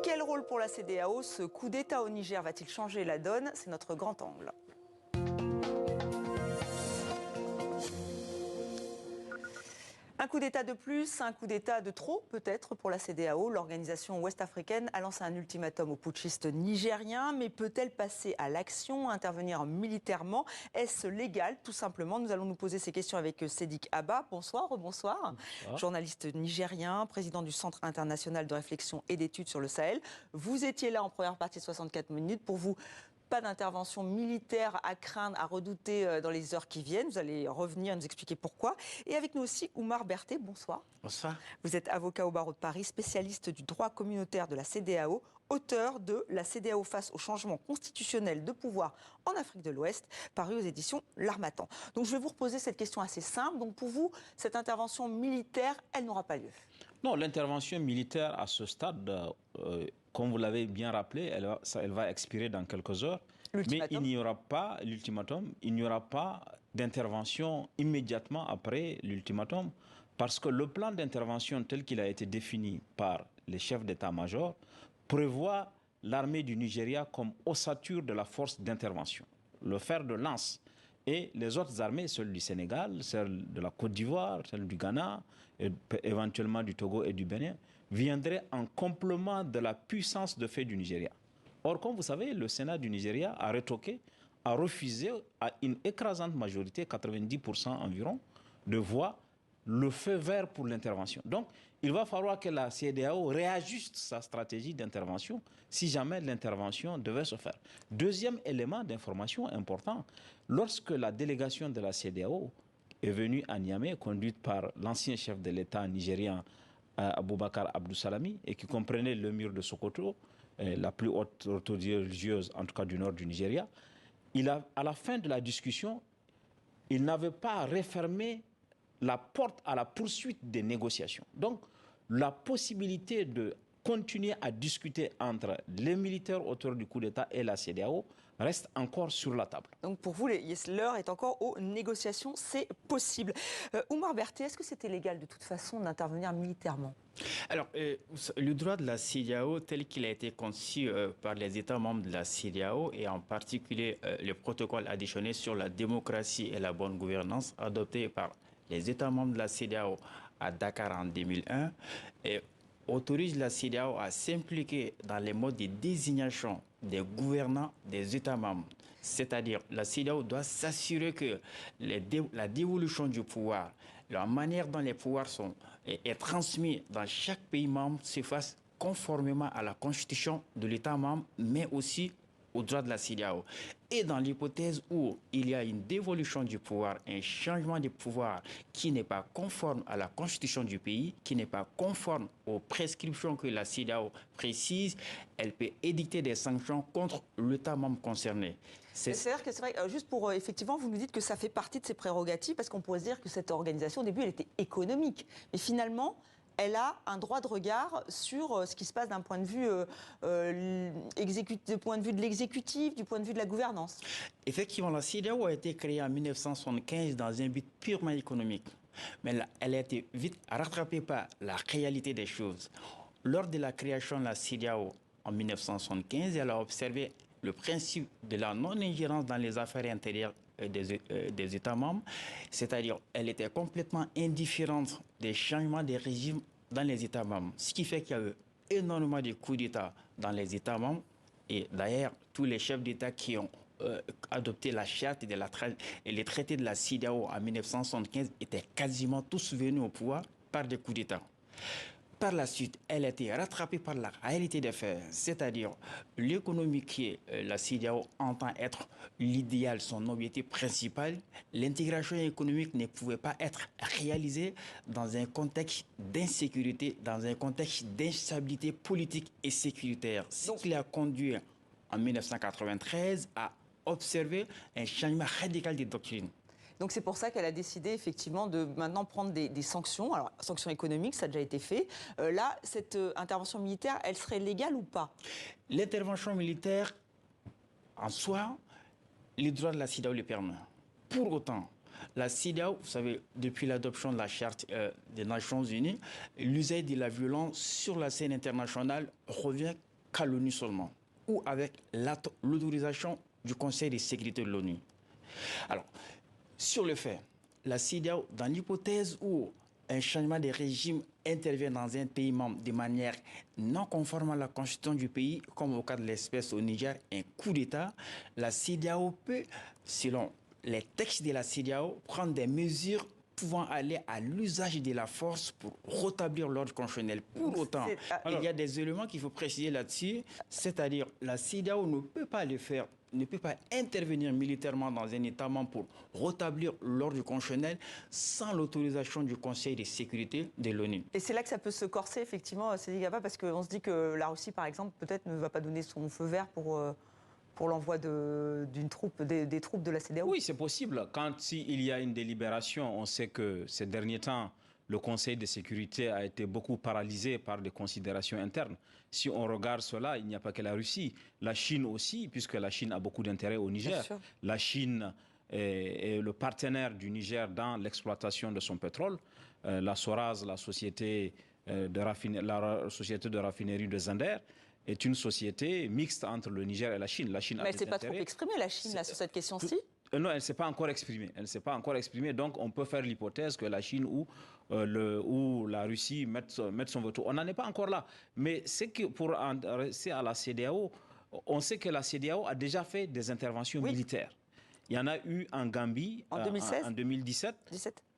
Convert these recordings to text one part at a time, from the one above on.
Quel rôle pour la CEDEAO? Ce coup d'État au Niger va-t-il changer la donne? C'est notre grand angle. Un coup d'État de plus, un coup d'État de trop peut-être pour la CEDEAO. L'organisation ouest-africaine a lancé un ultimatum aux putschistes nigériens. Mais peut-elle passer à l'action, intervenir militairement? Est-ce légal? Tout simplement, nous allons nous poser ces questions avec Sédik Abba. Bonsoir, rebonsoir. Bonsoir. Journaliste nigérien, président du Centre international de réflexion et d'études sur le Sahel. Vous étiez là en première partie de 64 minutes. Pour vous, pas d'intervention militaire à craindre, à redouter dans les heures qui viennent. Vous allez revenir nous expliquer pourquoi. Et avec nous aussi, Oumar Berthet, bonsoir. Bonsoir. Vous êtes avocat au barreau de Paris, spécialiste du droit communautaire de la CEDEAO, auteur de La CEDEAO face au changement constitutionnel de pouvoir en Afrique de l'Ouest, paru aux éditions L'Harmattan. Donc je vais vous reposer cette question assez simple. Donc pour vous, cette intervention militaire, elle n'aura pas lieu? Non, l'intervention militaire à ce stade, comme vous l'avez bien rappelé, elle va expirer dans quelques heures. Mais il n'y aura pas l'ultimatum, il n'y aura pas d'intervention immédiatement après l'ultimatum, parce que le plan d'intervention tel qu'il a été défini par les chefs d'état-major prévoit l'armée du Nigeria comme ossature de la force d'intervention, le fer de lance. Et les autres armées, celles du Sénégal, celles de la Côte d'Ivoire, celles du Ghana, et éventuellement du Togo et du Bénin, viendraient en complément de la puissance de fait du Nigeria. Or, comme vous savez, le Sénat du Nigeria a retoqué, a refusé à une écrasante majorité, 90% environ, de voix, le feu vert pour l'intervention. Donc, il va falloir que la CEDEAO réajuste sa stratégie d'intervention si jamais l'intervention devait se faire. Deuxième élément d'information important, lorsque la délégation de la CEDEAO est venue à Niamey, conduite par l'ancien chef de l'État nigérien Aboubakar Abdou Salami, et qui comprenait le mur de Sokoto, la plus haute autorité religieuse, en tout cas du nord du Nigeria, à la fin de la discussion, il n'avait pas refermé la porte à la poursuite des négociations. Donc, la possibilité de continuer à discuter entre les militaires autour du coup d'État et la CEDEAO reste encore sur la table. Donc pour vous, l'heure est encore aux négociations, c'est possible. Oumar Berthet, est-ce que c'était légal de toute façon d'intervenir militairement? Alors, le droit de la CEDEAO tel qu'il a été conçu par les États membres de la CEDEAO et en particulier le protocole additionné sur la démocratie et la bonne gouvernance adopté par les États membres de la CEDEAO à Dakar en 2001 et autorise la CEDEAO à s'impliquer dans les modes de désignation des gouvernants des États membres. C'est-à-dire, la CEDEAO doit s'assurer que la dévolution du pouvoir, la manière dont les pouvoirs est transmis dans chaque pays membre se fasse conformément à la constitution de l'État membre, mais aussi au droit de la CEDEAO. Et dans l'hypothèse où il y a une dévolution du pouvoir, un changement de pouvoir qui n'est pas conforme à la constitution du pays, qui n'est pas conforme aux prescriptions que la CEDEAO précise, elle peut édicter des sanctions contre l'État membre concerné. C'est-à-dire que c'est vrai, juste pour, effectivement, vous nous dites que ça fait partie de ses prérogatives, parce qu'on pourrait se dire que cette organisation, au début, elle était économique. Mais finalement, elle a un droit de regard sur ce qui se passe d'un point de vue de l'exécutif, du point de vue de la gouvernance. Effectivement, la CEDEAO a été créée en 1975 dans un but purement économique. Mais elle a été vite rattrapée par la réalité des choses. Lors de la création de la CEDEAO en 1975, elle a observé le principe de la non-ingérence dans les affaires intérieures des États membres, c'est-à-dire elle était complètement indifférente des changements des régimes dans les États membres, ce qui fait qu'il y a eu énormément de coups d'État dans les États membres, et d'ailleurs tous les chefs d'État qui ont adopté la charte et les traités de la CEDEAO en 1975 étaient quasiment tous venus au pouvoir par des coups d'État. Par la suite, elle a été rattrapée par la réalité des faits, c'est-à-dire l'économie qui est la CEDEAO entend être l'idéal, son objectif principal. L'intégration économique ne pouvait pas être réalisée dans un contexte d'insécurité, dans un contexte d'instabilité politique et sécuritaire. Ce qui l'a conduit en 1993 à observer un changement radical des doctrines. Donc c'est pour ça qu'elle a décidé effectivement de maintenant prendre des sanctions. Alors, sanctions économiques, ça a déjà été fait. Là, cette intervention militaire, elle serait légale ou pas? L'intervention militaire, en soi, les droits de la CEDEAO le permettent. Pour autant, la CEDEAO, vous savez, depuis l'adoption de la Charte des Nations Unies, l'usage de la violence sur la scène internationale revient qu'à l'ONU seulement, ou avec l'autorisation du Conseil de sécurité de l'ONU. Alors, sur le fait, la CEDEAO, dans l'hypothèse où un changement de régime intervient dans un pays membre de manière non conforme à la constitution du pays, comme au cas de l'espèce au Niger, un coup d'État, la CEDEAO peut, selon les textes de la CEDEAO, prendre des mesures pouvant aller à l'usage de la force pour rétablir l'ordre constitutionnel. Pour autant, il y a des éléments qu'il faut préciser là-dessus, c'est-à-dire la CEDEAO ne peut pas le faire, ne peut pas intervenir militairement dans un État membre pour rétablir l'ordre constitutionnel sans l'autorisation du Conseil de sécurité de l'ONU. Et c'est là que ça peut se corser, effectivement, Seydi Gaba, parce qu'on se dit que la Russie, par exemple, peut-être ne va pas donner son feu vert pour l'envoi des troupes de la CEDEAO. Oui, c'est possible. Quand il y a une délibération, on sait que ces derniers temps, le Conseil de sécurité a été beaucoup paralysé par des considérations internes. Si on regarde cela, il n'y a pas que la Russie. La Chine aussi, puisque la Chine a beaucoup d'intérêt au Niger. La Chine est le partenaire du Niger dans l'exploitation de son pétrole. La Soraz, la société de raffinerie de Zander, est une société mixte entre le Niger et la Chine. La Chine a mais elle ne s'est pas trop exprimée, la Chine, là, sur cette question-ci. Non, elle ne s'est pas encore exprimée. Elle ne s'est pas encore exprimée. Donc, on peut faire l'hypothèse que la Chine ou la Russie mettent son veto. On n'en est pas encore là. Mais c'est que pour rester à la CEDEAO, on sait que la CEDEAO a déjà fait des interventions militaires. Il y en a eu en Gambie en 2017.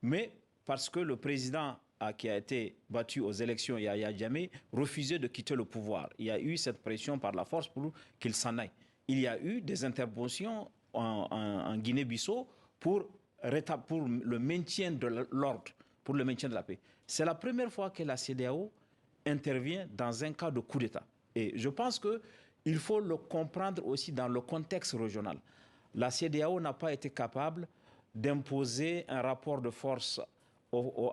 Mais parce que le président qui a été battu aux élections, Yahya Jammeh, refusait de quitter le pouvoir. Il y a eu cette pression par la force pour qu'il s'en aille. Il y a eu des interventions en Guinée-Bissau pour le maintien de l'ordre, pour le maintien de la paix. C'est la première fois que la CEDEAO intervient dans un cas de coup d'État. Et je pense qu'il faut le comprendre aussi dans le contexte régional. La CEDEAO n'a pas été capable d'imposer un rapport de force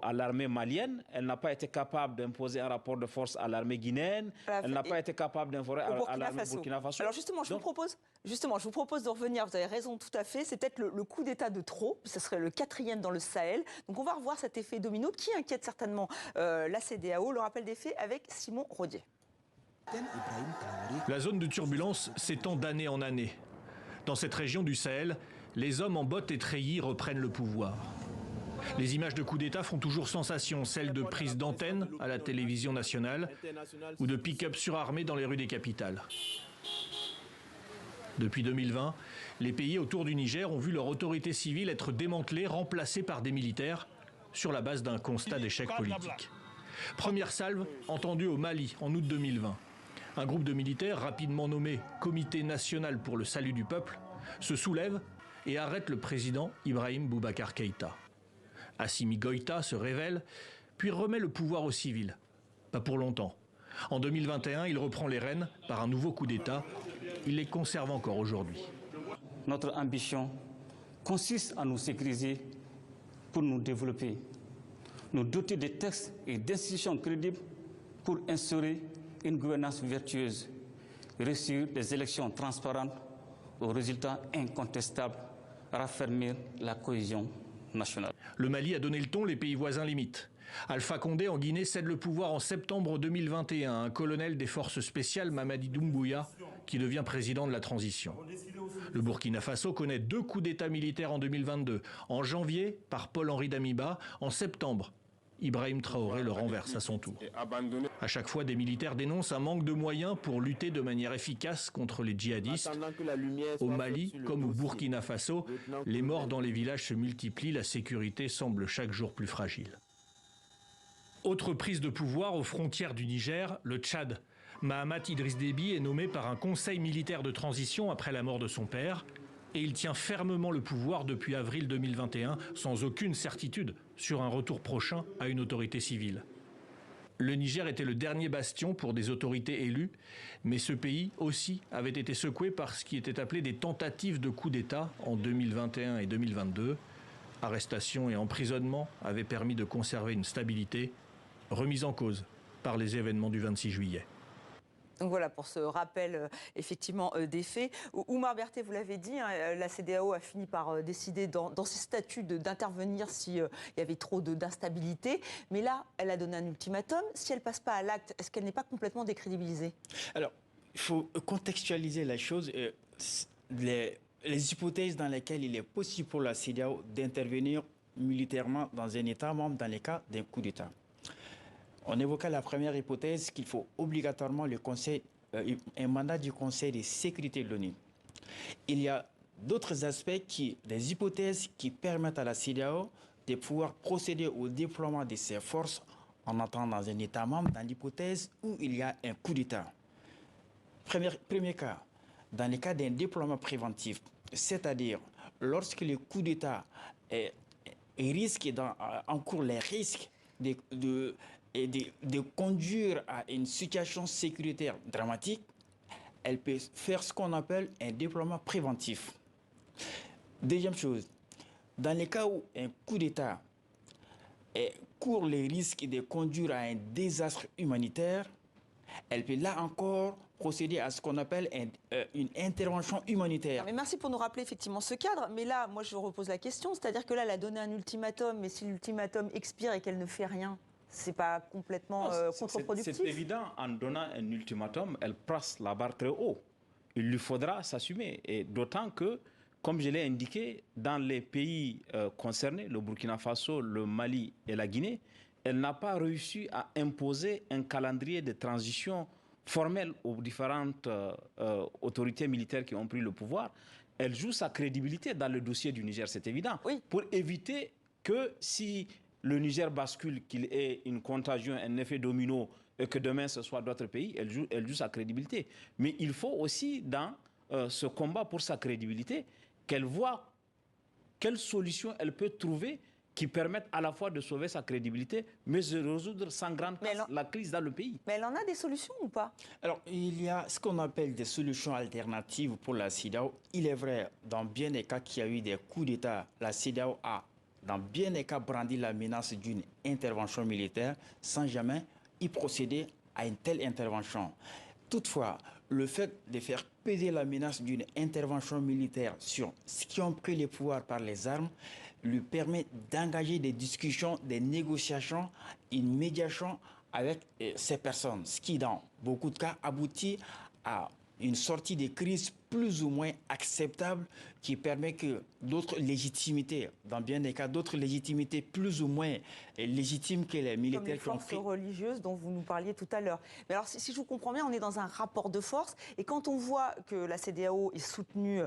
à l'armée malienne, elle n'a pas été capable d'imposer un rapport de force à l'armée guinéenne, elle n'a pas été capable d'imposer à l'armée Burkina Faso. Alors justement, je vous propose de revenir, vous avez raison tout à fait, c'est peut-être le coup d'État de trop, ce serait le 4e dans le Sahel. Donc on va revoir cet effet domino qui inquiète certainement la CEDEAO. Le rappel des faits avec Simon Rodier. La zone de turbulence s'étend d'année en année. Dans cette région du Sahel, les hommes en bottes et treillis reprennent le pouvoir. Les images de coups d'État font toujours sensation, celles de prises d'antennes à la télévision nationale ou de pick-up surarmés dans les rues des capitales. Depuis 2020, les pays autour du Niger ont vu leur autorité civile être démantelée, remplacée par des militaires, sur la base d'un constat d'échec politique. Première salve entendue au Mali en août 2020. Un groupe de militaires, rapidement nommé Comité national pour le salut du peuple, se soulève et arrête le président Ibrahim Boubacar Keïta. Assimi Goïta se révèle, puis remet le pouvoir aux civils. Pas pour longtemps. En 2021, il reprend les rênes par un nouveau coup d'État. Il les conserve encore aujourd'hui. Notre ambition consiste à nous sécuriser pour nous développer, nous doter de textes et d'institutions crédibles pour instaurer une gouvernance vertueuse, réussir des élections transparentes aux résultats incontestables, raffermir la cohésion nationale. Le Mali a donné le ton, les pays voisins l'imitent. Alpha Condé en Guinée cède le pouvoir en septembre 2021 à un colonel des forces spéciales, Mamadi Doumbouya, qui devient président de la transition. Le Burkina Faso connaît 2 coups d'État militaires en 2022. En janvier, par Paul-Henri Damiba. En septembre, Ibrahim Traoré le renverse à son tour. À chaque fois, des militaires dénoncent un manque de moyens pour lutter de manière efficace contre les djihadistes. Au Mali, comme au Burkina Faso, les morts dans les villages se multiplient, la sécurité semble chaque jour plus fragile. Autre prise de pouvoir aux frontières du Niger, le Tchad. Mahamat Idriss Déby est nommé par un conseil militaire de transition après la mort de son père. Et il tient fermement le pouvoir depuis avril 2021, sans aucune certitude sur un retour prochain à une autorité civile. Le Niger était le dernier bastion pour des autorités élues, mais ce pays aussi avait été secoué par ce qui était appelé des tentatives de coup d'État en 2021 et 2022. Arrestations et emprisonnements avaient permis de conserver une stabilité, remise en cause par les événements du 26 juillet. Donc voilà pour ce rappel effectivement des faits. Oumar Berté, vous l'avez dit, hein, la CEDEAO a fini par décider dans ses statuts d'intervenir s'il y avait trop d'instabilité. Mais là, elle a donné un ultimatum. Si elle ne passe pas à l'acte, est-ce qu'elle n'est pas complètement décrédibilisée ? Alors, Il faut contextualiser la chose. Les hypothèses dans lesquelles il est possible pour la CEDEAO d'intervenir militairement dans un État membre dans les cas d'un coup d'État. On évoquait la première hypothèse qu'il faut obligatoirement un mandat du Conseil de sécurité de l'ONU. Il y a d'autres aspects, des hypothèses qui permettent à la CEDEAO de pouvoir procéder au déploiement de ses forces en entrant dans un État membre dans l'hypothèse où il y a un coup d'État. Premier cas, dans le cas d'un déploiement préventif, c'est-à-dire lorsque le coup d'État encourt les risques de conduire à une situation sécuritaire dramatique, elle peut faire ce qu'on appelle un déploiement préventif. Deuxième chose, dans le cas où un coup d'État court les risques de conduire à un désastre humanitaire, elle peut là encore procéder à ce qu'on appelle une intervention humanitaire. Mais merci pour nous rappeler effectivement ce cadre. Mais là, moi, je repose la question. C'est-à-dire que là, elle a donné un ultimatum. Mais si l'ultimatum expire et qu'elle ne fait rien, c'est pas complètement contre-productif? C'est évident. En donnant un ultimatum, elle place la barre très haut. Il lui faudra s'assumer. Et d'autant que, comme je l'ai indiqué, dans les pays concernés, le Burkina Faso, le Mali et la Guinée, elle n'a pas réussi à imposer un calendrier de transition formel aux différentes autorités militaires qui ont pris le pouvoir. Elle joue sa crédibilité dans le dossier du Niger, c'est évident, oui, pour éviter que si le Niger bascule, qu'il ait une contagion, un effet domino, et que demain ce soit d'autres pays, elle joue sa crédibilité. Mais il faut aussi, dans ce combat pour sa crédibilité, qu'elle voit quelle solution elle peut trouver qui permettent à la fois de sauver sa crédibilité, mais de résoudre sans grande casse la crise dans le pays. Mais elle en a des solutions ou pas? Alors, il y a ce qu'on appelle des solutions alternatives pour la CEDEAO. Il est vrai, dans bien des cas qu'il y a eu des coups d'État, la CEDEAO a, dans bien des cas, brandi la menace d'une intervention militaire sans jamais y procéder à une telle intervention. Toutefois, le fait de faire peser la menace d'une intervention militaire sur ceux qui ont pris le pouvoir par les armes lui permet d'engager des discussions, des négociations, une médiation avec ces personnes, ce qui, dans beaucoup de cas, aboutit à une sortie de crise plus ou moins acceptable qui permet que d'autres légitimités, dans bien des cas, d'autres légitimités plus ou moins légitimes que les militaires qui ont pris. Comme les forces religieuses dont vous nous parliez tout à l'heure. Mais alors, si je vous comprends bien, on est dans un rapport de force. Et quand on voit que la CEDEAO est soutenue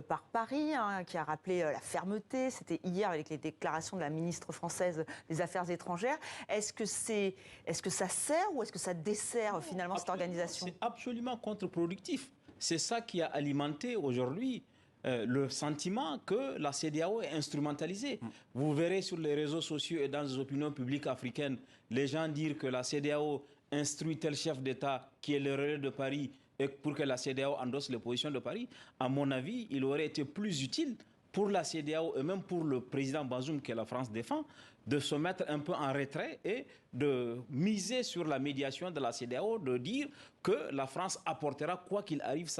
par Paris, qui a rappelé la fermeté, c'était hier avec les déclarations de la ministre française des Affaires étrangères, est-ce que ça sert ou est-ce que ça dessert finalement cette organisation? C'est absolument contre-productif. C'est ça qui a alimenté aujourd'hui le sentiment que la CEDEAO est instrumentalisée. Vous verrez sur les réseaux sociaux et dans les opinions publiques africaines, les gens dire que la CEDEAO instruit tel chef d'État qui est le relais de Paris et pour que la CEDEAO endosse les positions de Paris. À mon avis, il aurait été plus utile pour la CEDEAO et même pour le président Bazoum que la France défend, de se mettre un peu en retrait et de miser sur la médiation de la CEDEAO, de dire que la France apportera, quoi qu'il arrive,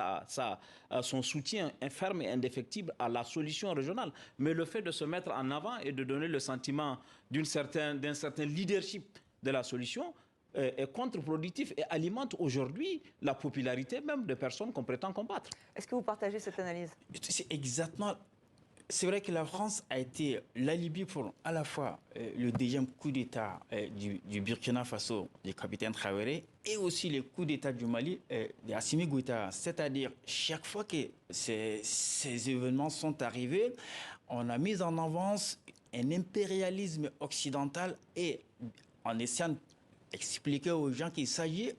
son soutien ferme et indéfectible à la solution régionale. Mais le fait de se mettre en avant et de donner le sentiment d'un certain leadership de la solution est contre-productif et alimente aujourd'hui la popularité même de personnes qu'on prétend combattre. Est-ce que vous partagez cette analyse? C'est exactement... C'est vrai que la France a été l'alibi pour à la fois le deuxième coup d'État du Burkina Faso du capitaine Traoré et aussi le coup d'État du Mali d'Assimi Goïta. C'est-à-dire, chaque fois que ces événements sont arrivés, on a mis en avance un impérialisme occidental et en essayant d'expliquer aux gens qu'il s'agit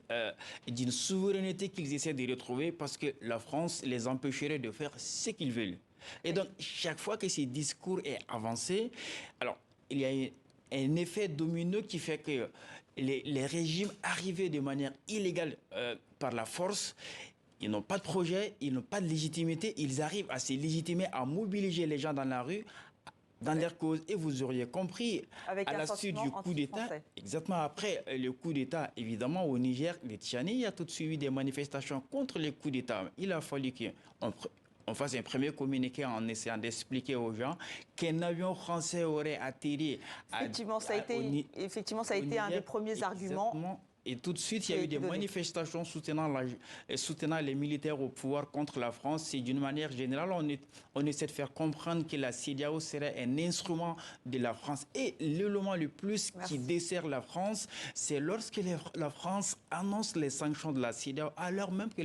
d'une souveraineté qu'ils essaient de retrouver parce que la France les empêcherait de faire ce qu'ils veulent. Et donc, chaque fois que ce discours est avancé, alors, il y a un effet domino qui fait que les régimes arrivés de manière illégale par la force, ils n'ont pas de projet, ils n'ont pas de légitimité, ils arrivent à se légitimer, à mobiliser les gens dans la rue, dans leur cause. Et vous auriez compris, avec à la suite du coup d'État, exactement après le coup d'État, évidemment, au Niger, les Tchani, il y a tout de suite des manifestations contre les coups d'État. Il a fallu qu'on fasse un premier communiqué en essayant d'expliquer aux gens qu'un avion français aurait atterri effectivement, ça a été un des premiers arguments. Et tout de suite, il y a eu des manifestations soutenant les militaires au pouvoir contre la France. Et d'une manière générale, on essaie de faire comprendre que la CEDEAO serait un instrument de la France. Et l'élément le plus qui dessert la France, c'est lorsque la France annonce les sanctions de la CEDEAO, alors même que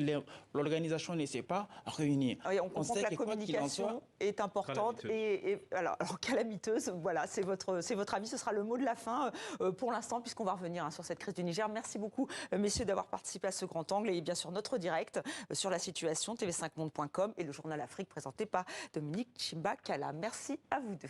l'organisation ne s'est pas réunie. Oui, on comprend que la communication est importante et alors calamiteuse. Voilà, c'est votre avis. Ce sera le mot de la fin pour l'instant, puisqu'on va revenir sur cette crise du Niger. Merci beaucoup, messieurs, d'avoir participé à ce grand angle et bien sûr notre direct sur la situation, tv5monde.com et le journal Afrique présenté par Dominique Chimbakala. Merci à vous deux.